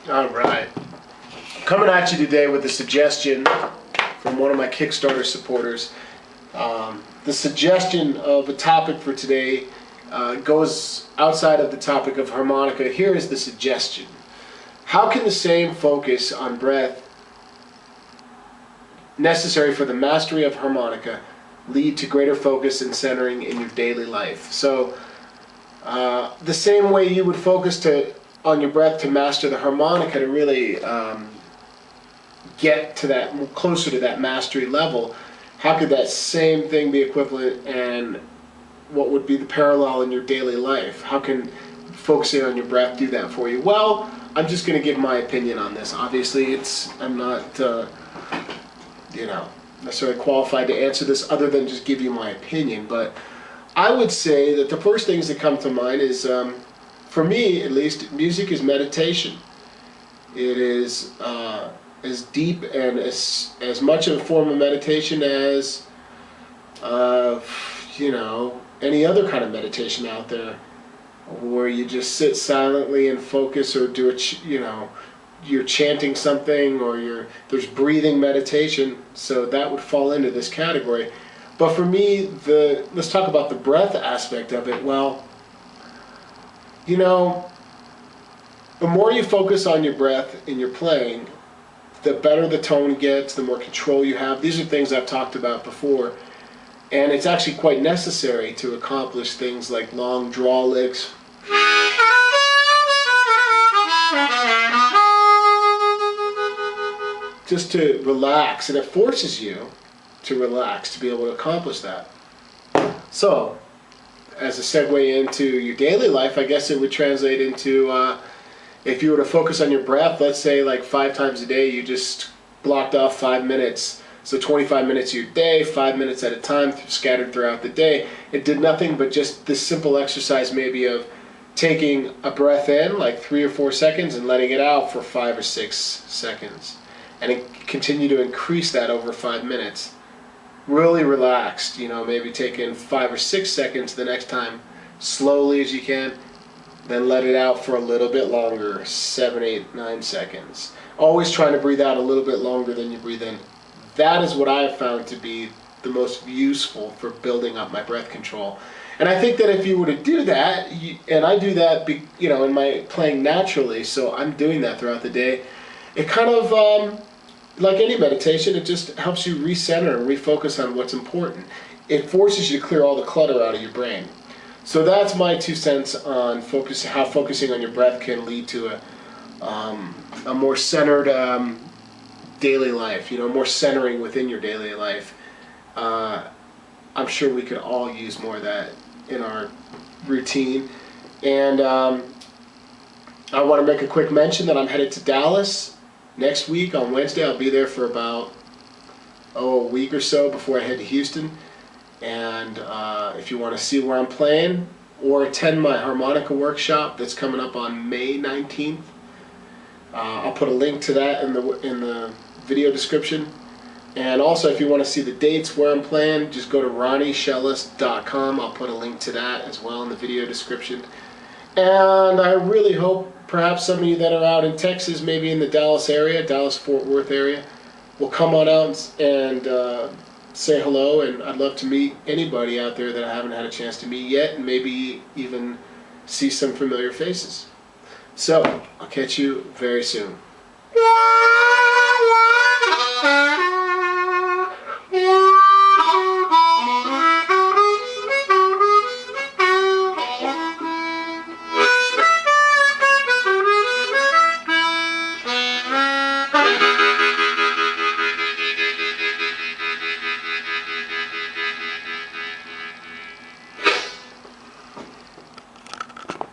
Alright, coming at you today with a suggestion from one of my Kickstarter supporters. The suggestion of a topic for today goes outside of the topic of harmonica. Here is the suggestion. How can the same focus on breath necessary for the mastery of harmonica lead to greater focus and centering in your daily life? So the same way you would focus on your breath to master the harmonica, to really get to that, closer to that mastery level, how could that same thing be equivalent, and what would be the parallel in your daily life? How can focusing on your breath do that for you? Well, I'm just going to give my opinion on this. Obviously, I'm not necessarily qualified to answer this other than just give you my opinion, but I would say that the first things that come to mind is, for me at least, music is meditation. It is as deep and as much of a form of meditation as any other kind of meditation out there, where you just sit silently and focus, or do it, you're chanting something, or there's breathing meditation. So that would fall into this category. But for me, let's talk about the breath aspect of it. Well, the more you focus on your breath in your playing, the better the tone gets, the more control you have. These are things I've talked about before, and it's actually quite necessary to accomplish things like long draw licks, just to relax, and it forces you to relax to be able to accomplish that. So, as a segue into your daily life, I guess it would translate into, if you were to focus on your breath, let's say like 5 times a day, you just blocked off 5 minutes. So 25 minutes of your day, 5 minutes at a time, scattered throughout the day. It did nothing but just this simple exercise maybe of taking a breath in, like 3 or 4 seconds, and letting it out for 5 or 6 seconds. And continue to increase that over 5 minutes. Really relaxed, maybe take in 5 or 6 seconds the next time, slowly as you can, then let it out for a little bit longer, 7, 8, 9 seconds. Always trying to breathe out a little bit longer than you breathe in. That is what I have found to be the most useful for building up my breath control. And I think that if you were to do that, and I do that, in my playing naturally, so I'm doing that throughout the day, it kind of, like any meditation, it just helps you recenter and refocus on what's important. It forces you to clear all the clutter out of your brain. So that's my 2 cents on how focusing on your breath can lead to a more centered daily life, more centering within your daily life. I'm sure we could all use more of that in our routine. And I want to make a quick mention that I'm headed to Dallas next week on Wednesday. I'll be there for about a week or so before I head to Houston. And if you want to see where I'm playing or attend my harmonica workshop that's coming up on May 19th, I'll put a link to that in the video description. And also, if you want to see the dates where I'm playing, just go to ronnieshellist.com. I'll put a link to that as well in the video description. And I really hope perhaps some of you that are out in Texas, maybe in the Dallas area, Dallas-Fort Worth area, will come on out and say hello, and I'd love to meet anybody out there that I haven't had a chance to meet yet, and maybe even see some familiar faces. So, I'll catch you very soon.